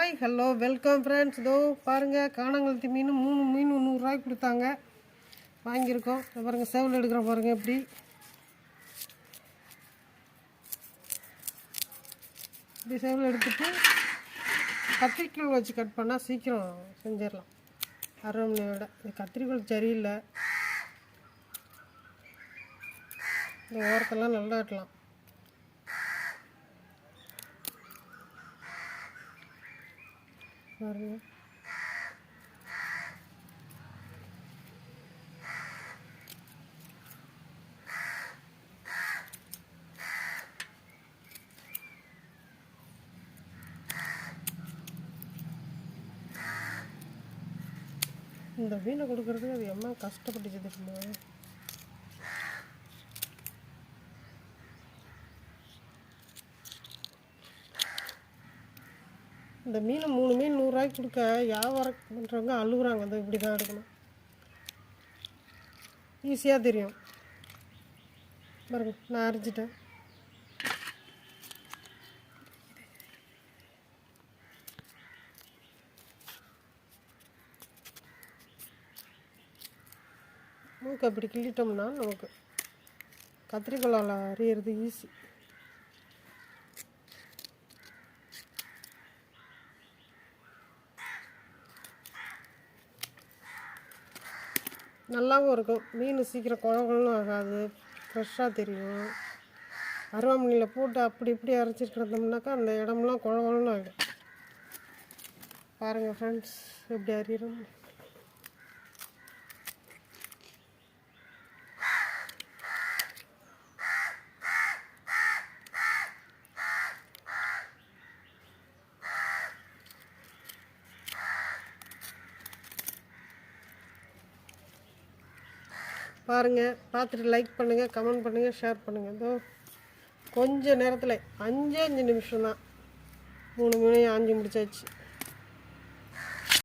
Hi hello welcome friends. இதோ பாருங்கள், காணாங்கழுத்தி மீன் 3 மீன் 100 ரூபாய்க்கு கொடுத்தாங்க, வாங்கியிருக்கோம். பாருங்கள், சேவல் எடுக்கிறோம் பாருங்கள். எப்படி இப்படி சேவல் எடுத்துகிட்டு கத்திரிக்கோல் வச்சு கட் பண்ணால் சீக்கிரம் செஞ்சிடலாம். அரை மணி விட இது கத்திரிக்கோல் சரியில்லை. இந்த ஓரத்தெல்லாம் நல்லா வெட்டலாம். பாருங்க, இந்த மீனை கொடுக்கறதுக்கு அது எம்மா கஷ்டப்பட்டுச்சு தெரியுமா? இந்த மீனை 3 மீன் 100 ரூபாய்க்கு கொடுக்க வியாபாரம் பண்ணுறவங்க அழுகுறாங்க. அந்த இப்படி தான் எடுக்கணும், ஈஸியாக தெரியும். பாருங்க, நான் அரைச்சிட்டேன். மூக்கை அப்படி கிள்ளிட்டோம்னா நமக்கு கத்திரிக்கோலால் அறியறது ஈஸி. நல்லாவும் இருக்கும். மீன் சீக்கிரம் குழம்புன்னு ஆகாது, ஃப்ரெஷ்ஷாக தெரியும். அருவாமனையில் போட்டு அப்படி இப்படி அரைச்சிருக்கிறதோம்னாக்கா அந்த இடம்லாம் குழம்புன்னு ஆகிடும். பாருங்கள் ஃப்ரெண்ட்ஸ், எப்படி அறியிறோம். பாருங்கள், பார்த்துட்டு லைக் பண்ணுங்கள், கமெண்ட் பண்ணுங்கள், ஷேர் பண்ணுங்கள். இதோ கொஞ்சம் நேரத்தில் 5 நிமிஷம் தான் 3 மணி ஆஞ்சு முடிச்சாச்சு.